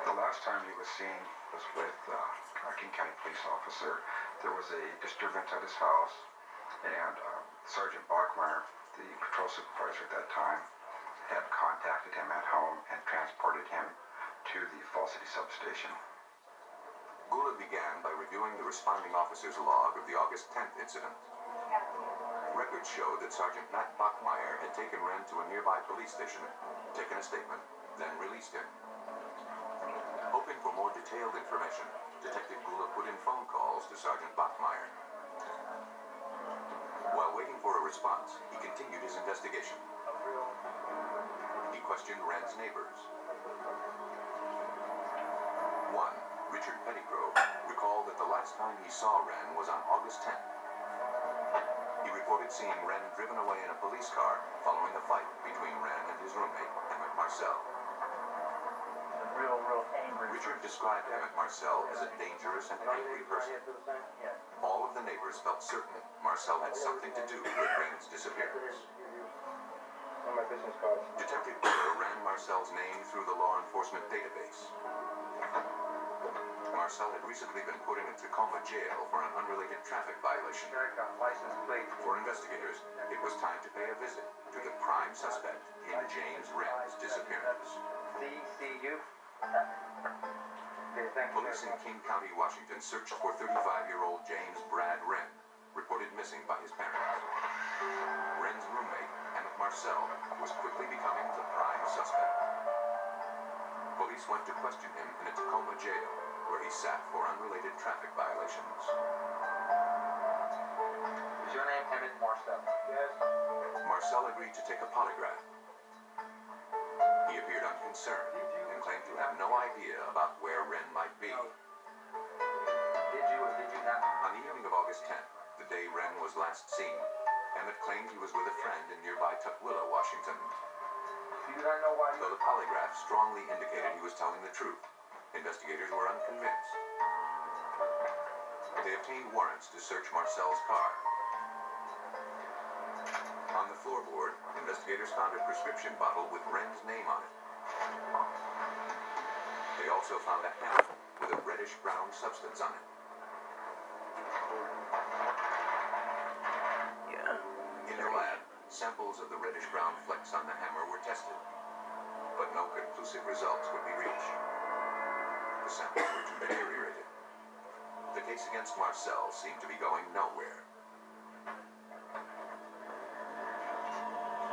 The last time he was seen was with a King County police officer. There was a disturbance at his house, and Sergeant Bachmeyer, the patrol supervisor at that time, had contacted him at home and transported him to the Fall City substation. Gula began by reviewing the responding officer's log of the August 10th incident. Records showed that Sergeant Matt Bachmeyer had taken Wren to a nearby police station, taken a statement, then released him. Hoping for more detailed information, Detective Gula put in phone calls to Sergeant Bachmeyer. While waiting for a response, he continued his investigation. He questioned Wren's neighbors. One, Richard Pettigrew, recalled that the last time he saw Wren was on August 10th. He reported seeing Wren driven away in a police car following a fight between Wren and his roommate, Emmett Marcel. Real angry. Richard described Emmett Marcel as a dangerous and angry person. All of the neighbors felt certain Marcel had something to do with Wren's disappearance. Detective Gula ran Marcel's name through the law enforcement database. Marcel had recently been put in a Tacoma jail for an unrelated traffic violation. For investigators, it was time to pay a visit to the prime suspect in James Wren's disappearance. Police in King County, Washington searched for 35-year-old James Brad Wren, reported missing by his parents. Wren's roommate, Emmett Marcel, was quickly becoming the prime suspect. Police went to question him in a Tacoma jail, where he sat for unrelated traffic violations. Is your name Emmett Marcel? Yes. Marcel agreed to take a polygraph. He appeared unconcerned and claimed to have no idea about where Wren might be. Did you or did you not? On the evening of August 10th, the day Wren was last seen, Emmett claimed he was with a friend in nearby Tukwila, Washington. You do not know why. Though the polygraph strongly indicated he was telling the truth, investigators were unconvinced. They obtained warrants to search Marcel's car. On the floorboard, investigators found a prescription bottle with Wren's name on it. They also found a hammer with a reddish-brown substance on it. In the lab, samples of the reddish-brown flecks on the hammer were tested, but no conclusive results could be reached. The samples were too deteriorated. The case against Marcel seemed to be going nowhere.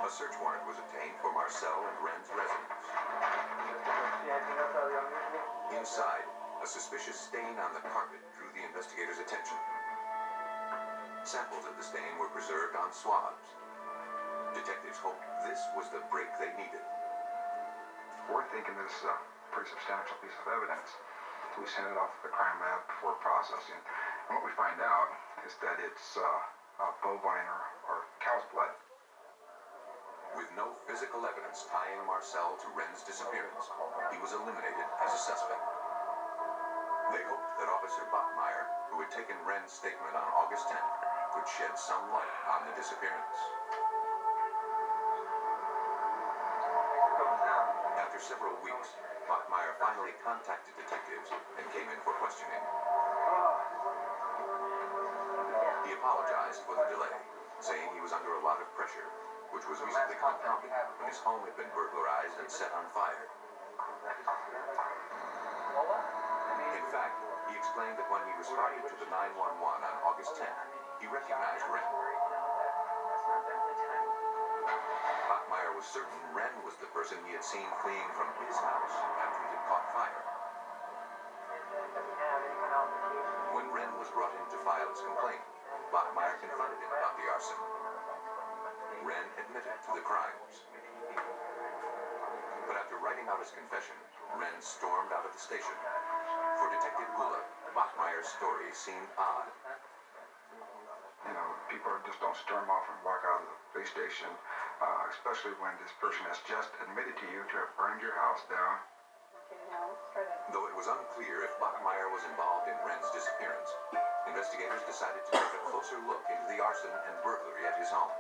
A search warrant was obtained for Marcel and Wren's residence. Inside, a suspicious stain on the carpet drew the investigators' attention. Samples of the stain were preserved on swabs. Detectives hoped this was the break they needed. We're thinking this is a pretty substantial piece of evidence. We sent it off to the crime lab for processing. And what we find out is that it's bovine or cow's blood. With no physical evidence tying Marcel to Wren's disappearance, he was eliminated as a suspect. They hoped that Officer Bachmeyer, who had taken Wren's statement on August 10th, could shed some light on the disappearance. After several weeks, Bachmeyer finally contacted detectives and came in for questioning. He apologized for the delay, saying he was under a lot of pressure, which was recently compounded when his home had been burglarized and set on fire. In fact, he explained that when he responded to the 911 on August 10th, he recognized Wren. Bachmeyer was certain Wren was the person he had seen fleeing from his house after it had caught fire. When Wren was brought in to file his complaint, Bachmeyer confronted him about the arson. Wren admitted to the crimes. But after writing out his confession, Wren stormed out of the station. For Detective Gula, Bachmeyer's story seemed odd. You know, people just don't storm off and walk out of the police station, especially when this person has just admitted to you to have burned your house down. Though it was unclear if Bachmeyer was involved in Wren's disappearance, investigators decided to take a closer look into the arson and burglary at his home.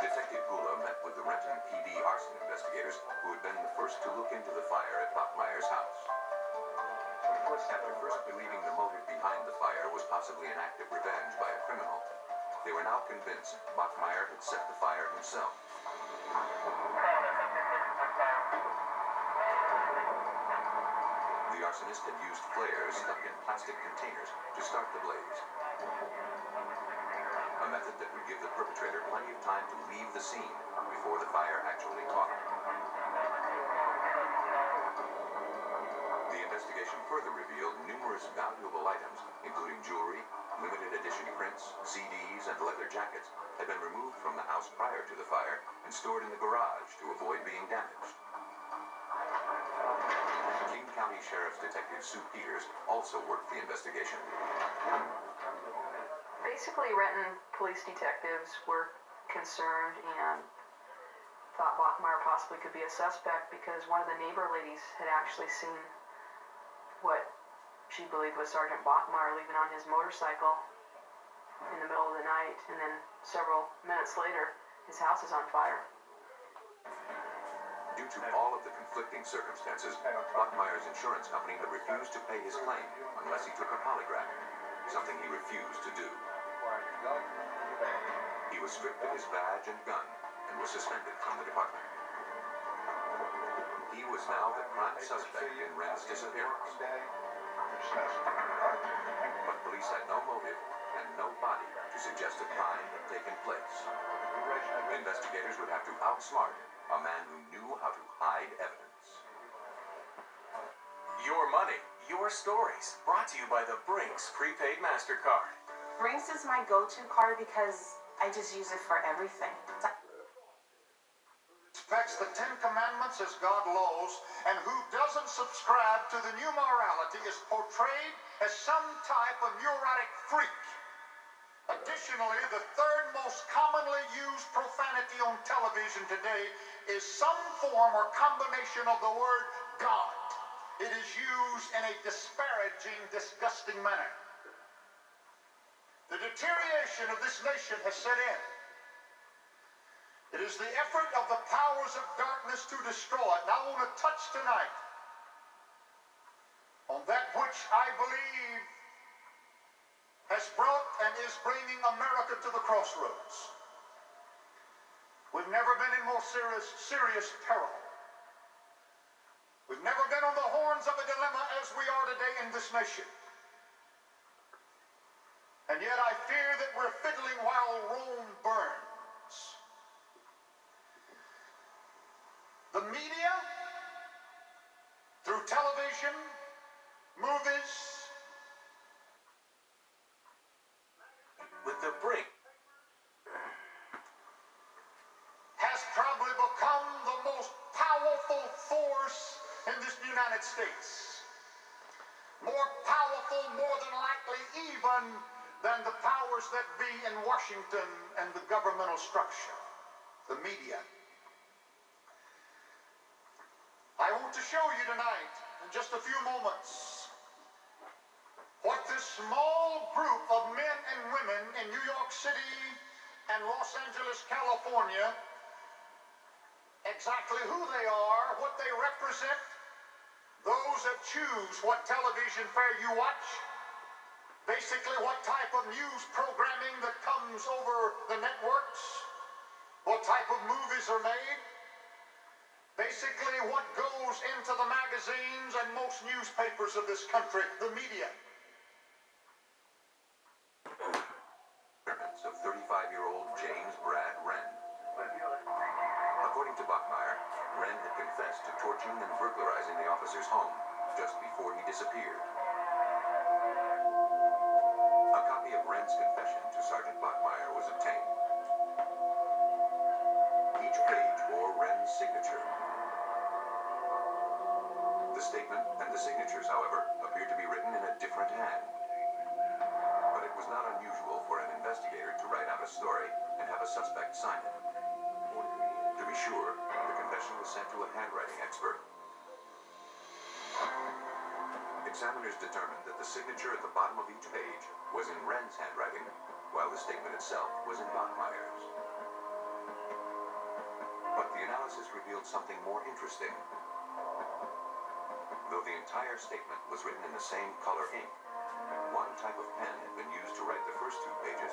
Detective Gula met with the Renton PD arson investigators who had been the first to look into the fire at Bachmeyer's house. After first believing the motive behind the fire was possibly an act of revenge by a criminal, they were now convinced Bachmeyer had set the fire himself. The arsonist had used flares stuck in plastic containers to start the blaze, a method that would give the perpetrator plenty of time to leave the scene before the fire actually caught. The investigation further revealed numerous valuable items, including jewelry, limited edition prints, CDs, and leather jackets, had been removed from the house prior to the fire and stored in the garage to avoid being damaged. King County Sheriff's Detective Sue Peters also worked the investigation. Basically, Renton police detectives were concerned and thought Bachmeyer possibly could be a suspect because one of the neighbor ladies had actually seen what she believed was Sergeant Bachmeyer leaving on his motorcycle in the middle of the night, and then several minutes later, his house is on fire. Due to all of the conflicting circumstances, Bachmeyer's insurance company had refused to pay his claim unless he took a polygraph, something he refused to do. He was stripped of his badge and gun and was suspended from the department. He was now the prime suspect in Wren's disappearance. But police had no motive and no body to suggest a crime had taken place. Investigators would have to outsmart a man who knew how to hide evidence. Your money, your stories. Brought to you by the Brinks prepaid MasterCard. Brinks is my go-to card because I just use it for everything. Respects the Ten Commandments as God laws, and who doesn't subscribe to the new morality is portrayed as some type of neurotic freak. Additionally, the third most commonly used profanity on television today is some form or combination of the word God. It is used in a disparaging, disgusting manner. The deterioration of this nation has set in. It is the effort of the powers of darkness to destroy it. And I want to touch tonight on that which I believe has brought and is bringing America to the crossroads. We've never been in more serious peril. We've never been on the horns of a dilemma as we are today in this nation. And yet I fear that we're fiddling while Rome burns. The media, through television, movies, With the Brink. has probably become the most powerful force in this United States. More powerful, more than likely, even than the powers that be in Washington and the governmental structure, the media. I want to show you tonight, in just a few moments, what this small group of men and women in New York City and Los Angeles, California, exactly who they are, what they represent, those that choose what television fare you watch, basically what type of news programming that comes over the networks, what type of movies are made, basically what goes into the magazines and most newspapers of this country, the media. Of 35-year-old James Brad Wren. According to Bachmeyer, Wren had confessed to torching and burglarizing the officer's home just before he disappeared. A copy of Wren's confession to Sergeant Bachmeyer was obtained. Each page bore Wren's signature. The statement and the signatures, however, appeared to be written in a different hand. But it was not unusual for an investigator to write out a story and have a suspect sign it. To be sure, the confession was sent to a handwriting expert. Examiners determined that the signature at the bottom of each page was in Wren's handwriting, while the statement itself was in Bachmeyer's. analysis revealed something more interesting. Though the entire statement was written in the same color ink, one type of pen had been used to write the first 2 pages,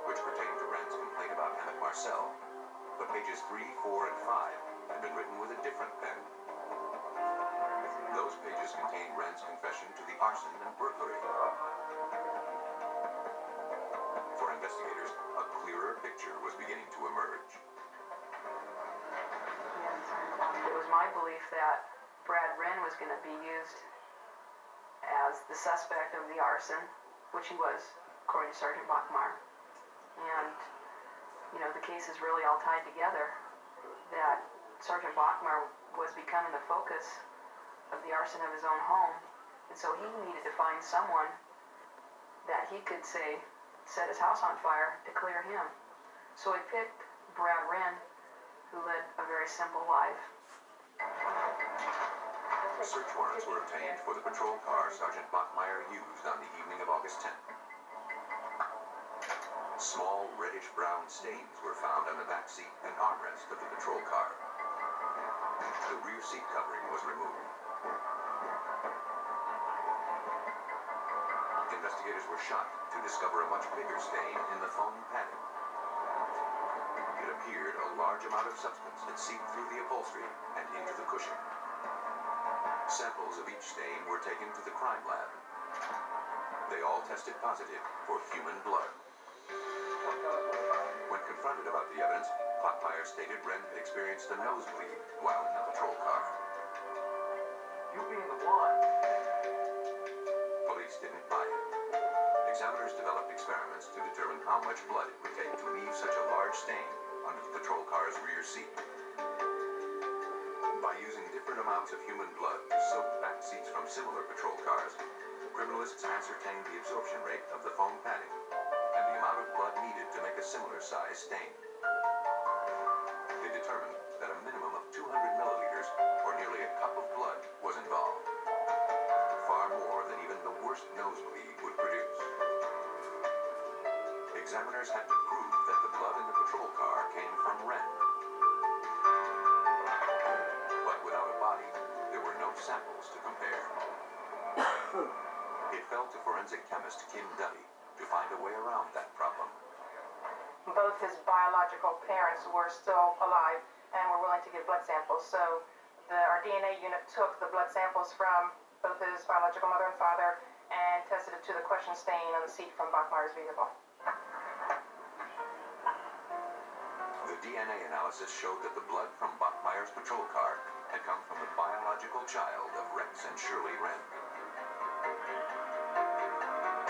which pertained to Wren's complaint about Emmett Marcel. But pages 3, 4, and 5 had been written with a different pen. Those pages contained Wren's confession to the arson and burglary. For investigators, a clearer picture was beginning to emerge. It was my belief that Brad Wren was going to be used as the suspect of the arson, which he was, according to Sergeant Bachmeyer. And, you know, the case is really all tied together, that Sergeant Bachmeyer was becoming the focus of the arson of his own home, and so he needed to find someone that he could say set his house on fire to clear him. So he picked Brad Wren, who led a very simple life. Search warrants were obtained for the patrol car Sergeant Bachmeyer used on the evening of August 10th. Small reddish-brown stains were found on the back seat and armrest of the patrol car. The rear seat covering was removed. Investigators were shocked to discover a much bigger stain in the foam padding. It appeared a large amount of substance had seeped through the upholstery and into the cushion. Samples of each stain were taken to the crime lab. They all tested positive for human blood. When confronted about the evidence, Bachmeyer stated Wren had experienced a nosebleed while in the patrol car. You being the one. Police didn't buy it. Examiners developed experiments to determine how much blood it would take to leave such a large stain under the patrol car's rear seat. By using different amounts of human blood to soak the back seats from similar patrol cars, criminalists ascertained the absorption rate of the foam padding and the amount of blood needed to make a similar size stain. They determined that a minimum of 200 milliliters, or nearly a cup of blood, was involved. Far more than even the worst nosebleed would produce. Examiners had to prove that the blood in the patrol car came from Wren. But without a body, there were no samples to compare. It fell to forensic chemist Kim Duddy to find a way around that problem. Both his biological parents were still alive and were willing to give blood samples. So our DNA unit took the blood samples from both his biological mother and father and tested it to the question stain on the seat from Bachmeyer's vehicle. The DNA analysis showed that the blood from Bachmeyer's patrol car had come from the biological child of Rex and Shirley Wren.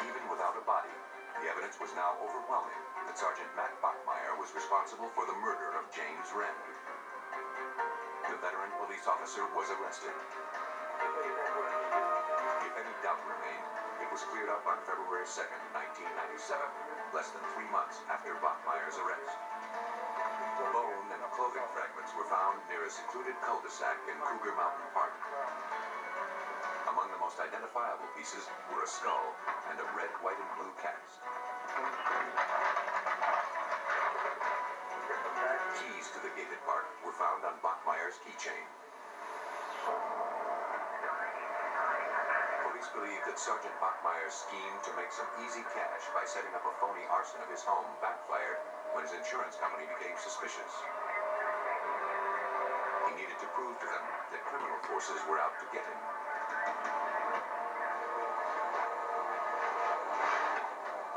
Even without a body, the evidence was now overwhelming that Sergeant Matt Bachmeyer was responsible for the murder of James Wren. The veteran police officer was arrested. If any doubt remained, it was cleared up on February 2nd, 1997, less than 3 months after Bachmeyer's arrest. Bone and clothing fragments were found near a secluded cul-de-sac in Cougar Mountain Park. Among the most identifiable pieces were a skull and a red, white, and blue cast. Keys to the gated park were found on Bachmeyer's keychain. Police believe that Sergeant Bachmeyer's scheme to make some easy cash by setting up a phony arson of his home backfired when his insurance company became suspicious. He needed to prove to them that criminal forces were out to get him.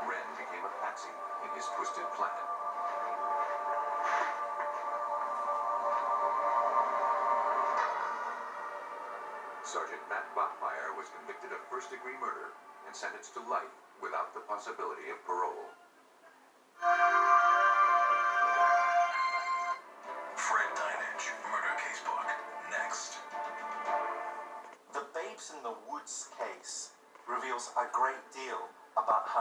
Wren became a patsy in his twisted plan. Sergeant Matt Bachmeyer was convicted of first-degree murder and sentenced to life without the possibility of parole. Fred Dinage, murder case book. Next. The Babes in the Woods case reveals a great deal about how